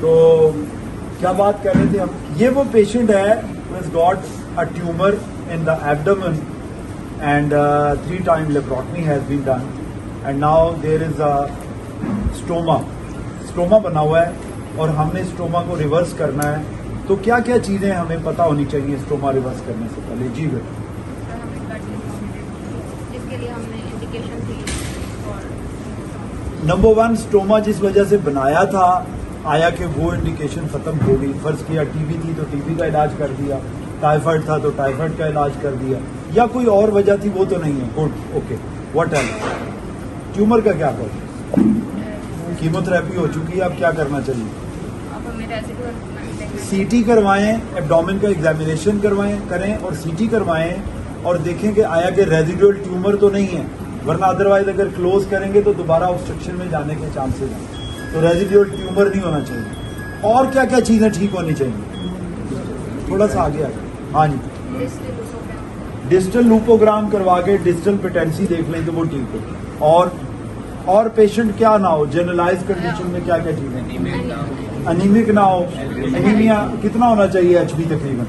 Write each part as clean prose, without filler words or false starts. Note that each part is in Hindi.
तो क्या बात कर रहे थे हम, ये वो पेशेंट है who got a tumour in the abdomen and 3 times laparotomy has been done and now there is a stoma बना हुआ है और हमने स्टोमा को रिवर्स करना है। तो क्या क्या चीजें हमें पता होनी चाहिए स्टोमा रिवर्स करने से पहले? जी बेटा। जिसके लिए हमने इंडिकेशन थी और नंबर 1, स्टोमा जिस वजह से बनाया था आया कि वो इंडिकेशन खत्म हो गई। फर्ज किया टीबी थी तो टीबी का इलाज कर दिया, टाइफाइड था तो टाइफाइड का इलाज कर दिया, या कोई और वजह थी वो तो नहीं है। Good, okay. What else? Tumour का क्या करें? कीमोथेरेपी हो चुकी है, अब क्या करना चाहिए? अब हमें रेजिडुअल सीटी करवाएं, एब्डोमेन का एग्जामिनेशन करें और सीटी करवाएं और देखें कि आया कि रेजिडुअल ट्यूमर तो नहीं है, वरना अदरवाइज अगर क्लोज करेंगे तो दोबारा ऑब्स्ट्रक्शन में जाने के चांसेस हैं। तो रेजिडुअल ट्यूमर नहीं होना चाहिए। और क्या क्या चीजें ठीक होनी चाहिए? थोड़ा सा आगे हाँ जी। डिजिटल लूपोग्राम करवा के डिजिटल पेटेंसी देख लें तो वो ठीक है। और पेशेंट क्या ना हो, जनरलाइज कंडीशन में क्या क्या चीजें? अनीमिक ना हो। एनीमिया कितना होना चाहिए? एचबी तकरीबन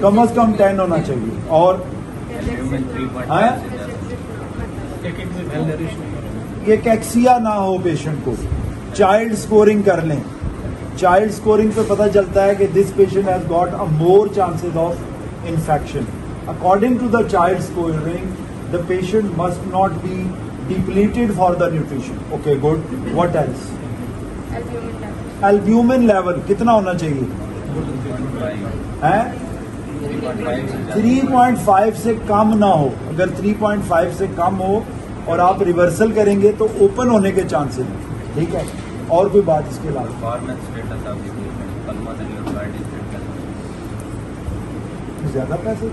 कम से कम 10 होना चाहिए। और ये कैक्सिया ना हो पेशेंट को। चाइल्ड स्कोरिंग कर लें। चाइल्ड स्कोरिंग पे पता चलता है कि this patient has got a more chances of infection. According to the Child scoring the patient must not be depleted for the nutrition. Okay, good. What else? Albumin level कितना होना चाहिए? है 3.5 से कम ना हो। अगर 3.5 से कम हो और आप रिवर्सल करेंगे तो ओपन होने के चांसेस हैं। ठीक है, और कोई बात इसके अलावा? ज्यादा पैसे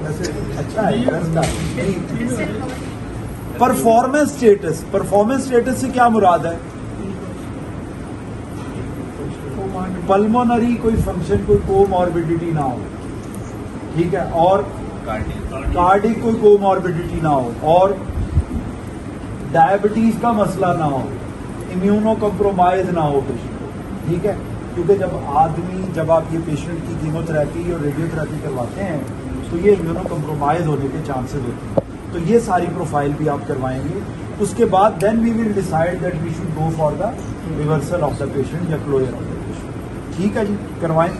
वैसे अच्छा है। परफॉर्मेंस स्टेटस से क्या मुराद है? पल्मोनरी कोई फंक्शन, कोई कोमॉर्बिडिटी ना हो। ठीक है, और कार्डिक कोई कोमॉर्बिडिटी ना हो, और डायबिटीज का मसला ना हो, इम्यूनो कम्प्रोमाइज ना हो पेशेंट। ठीक है, क्योंकि जब आप ये पेशेंट की कीमोथेरेपी और रेडियोथेरेपी करवाते हैं तो ये इम्यूनो कम्प्रोमाइज होने के चांसेस होते हैं। तो ये सारी प्रोफाइल भी आप करवाएंगे। उसके बाद then we will decide that we should go for the reversal of the patient या क्लोजर ऑफ द पेशेंट। ठीक है जी, करवाएं।